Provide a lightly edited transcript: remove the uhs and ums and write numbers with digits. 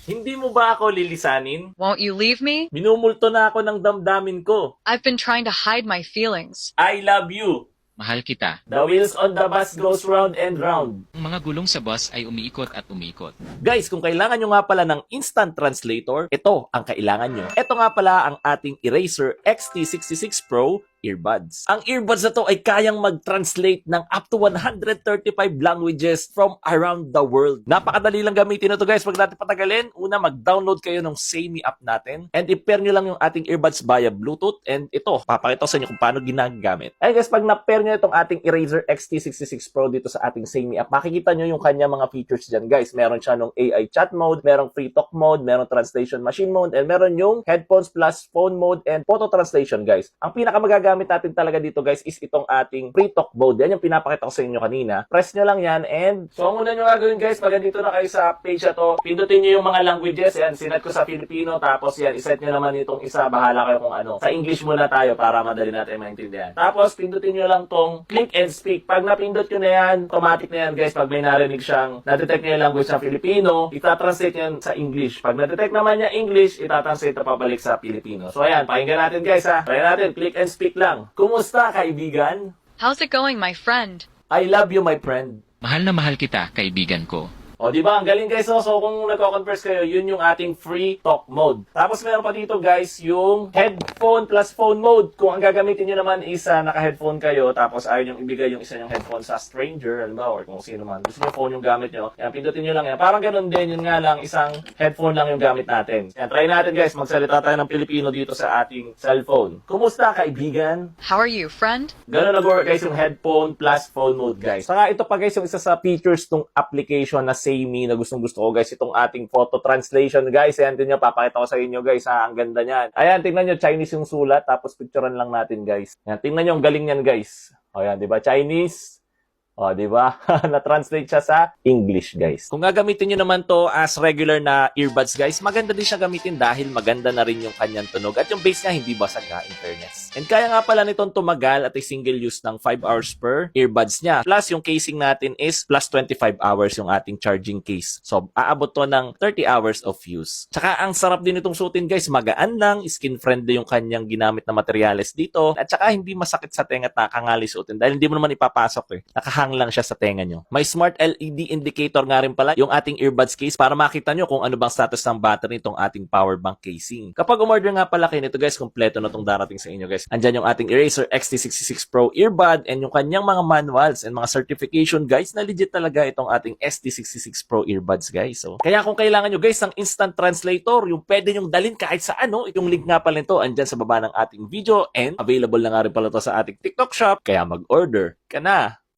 Hindi mo ba ako lilisanin? Won't you leave me? Minumulto na ako ng damdamin ko. I've been trying to hide my feelings. I love you. Mahal kita. The wheels on the bus goes round and round. Ang mga gulong sa bus ay umiikot at umiikot. Guys, kung kailangan nyo nga pala ng instant translator, ito ang kailangan nyo. Ito nga pala ang ating Eraser XT66 Pro earbuds. Ang earbuds na to ay kayang mag-translate ng up to 135 languages from around the world. Napakadali lang gamitin na to guys. Pag natin patagalin, una mag-download kayo ng Samey app natin and i-pair nyo lang yung ating earbuds via Bluetooth and ito, papakita ko sa inyo kung paano ginagamit. Ay guys, pag na-pair nyo itong ating Eraser XT66 Pro dito sa ating Samey app, makikita nyo yung kanya mga features dyan guys. Meron siya nung AI chat mode, merong free talk mode, merong translation machine mode, and meron yung headphones plus phone mode and photo translation guys. Ang pinakamagagamit natin talaga dito guys is itong ating free talk mode. Yan yung pinapakita ko sa inyo kanina. Press nyo lang yan and so ang una nyo gagawin guys, pag dito na kayo sa page na to, pindutin nyo yung mga languages. Yan, sinet ko sa Filipino, tapos yan, iset nyo naman itong isa, bahala kayo kung ano. Sa English muna tayo para madali natin maintindihan. Tapos pindutin nyo lang tong click and speak. Pag napindot nyo na yan, automatic na yan guys. Pag may narinig siyang na-detect niya yung language sa Filipino, itatranslate yan sa English. Pag na-detect naman niya English, itatranslate na pabalik sa Filipino. So ayan, pakinggan natin guys ha. Try natin, click and speak lang. Kumusta kaibigan? How's it going, my friend? I love you my friend. Mahal na mahal kita, kaibigan ko. O, di ba? Ang galing guys, no? So, kung nagko-converse kayo, yun yung ating free talk mode. Tapos, meron pa dito guys, yung headphone plus phone mode. Kung ang gagamitin nyo naman is naka-headphone kayo, tapos ayaw nyo ibigay yung isa yung headphone sa stranger, alam ba, or kung sino man. Gusto nyo phone yung gamit nyo. Yan, pindutin nyo lang yan. Parang ganun din, yun nga lang, isang headphone lang yung gamit natin. Yan, try natin guys, magsalita tayo ng Pilipino dito sa ating cellphone. Kumusta, kaibigan? How are you, friend? Ganun nag-work guys yung headphone plus phone mode guys. Saka ito pa guys yung isa sa features ng application na Samey na gustong-gusto ko guys, itong ating photo translation guys. Ayan din nyo, papakita ko sa inyo guys ha, ang ganda niyan. Ayan, tingnan nyo, Chinese yung sulat, tapos picturean lang natin guys. Ayan, tingnan nyo, ang galing niyan guys. O yan, di ba? Chinese. O, di ba? Na-translate siya sa English, guys. Kung gagamitin nyo naman to as regular na earbuds, guys, maganda din siya gamitin dahil maganda na rin yung kanyang tunog. At yung bass niya, hindi basag nga, in fairness. And kaya nga pala nitong tumagal at a single use ng 5 hours per earbuds niya. Plus, yung casing natin is plus 25 hours yung ating charging case. So, aabot to ng 30 hours of use. Tsaka, ang sarap din itong suotin, guys. Magaan lang, skin-friendly yung kanyang ginamit na materials dito. At tsaka, hindi masakit sa tenga at nakakangali suotin dahil hindi mo naman ipapasok eh. Nakahang lang siya sa tenga nyo. May smart LED indicator nga rin pala yung ating earbuds case para makita nyo kung ano bang status ng battery nitong ating power bank casing. Kapag umorder nga pala kayo nito guys, kompleto na itong darating sa inyo guys. Andyan yung ating Eraser XT66 Pro earbud and yung kanyang mga manuals and mga certification guys na legit talaga itong ating ST66 Pro earbuds guys. So, kaya kung kailangan nyo guys ng instant translator, yung pwede nyong dalhin kahit sa ano, yung link nga pala nito andyan sa baba ng ating video and available na nga rin pala to sa ating TikTok shop. Kaya mag-order ka na.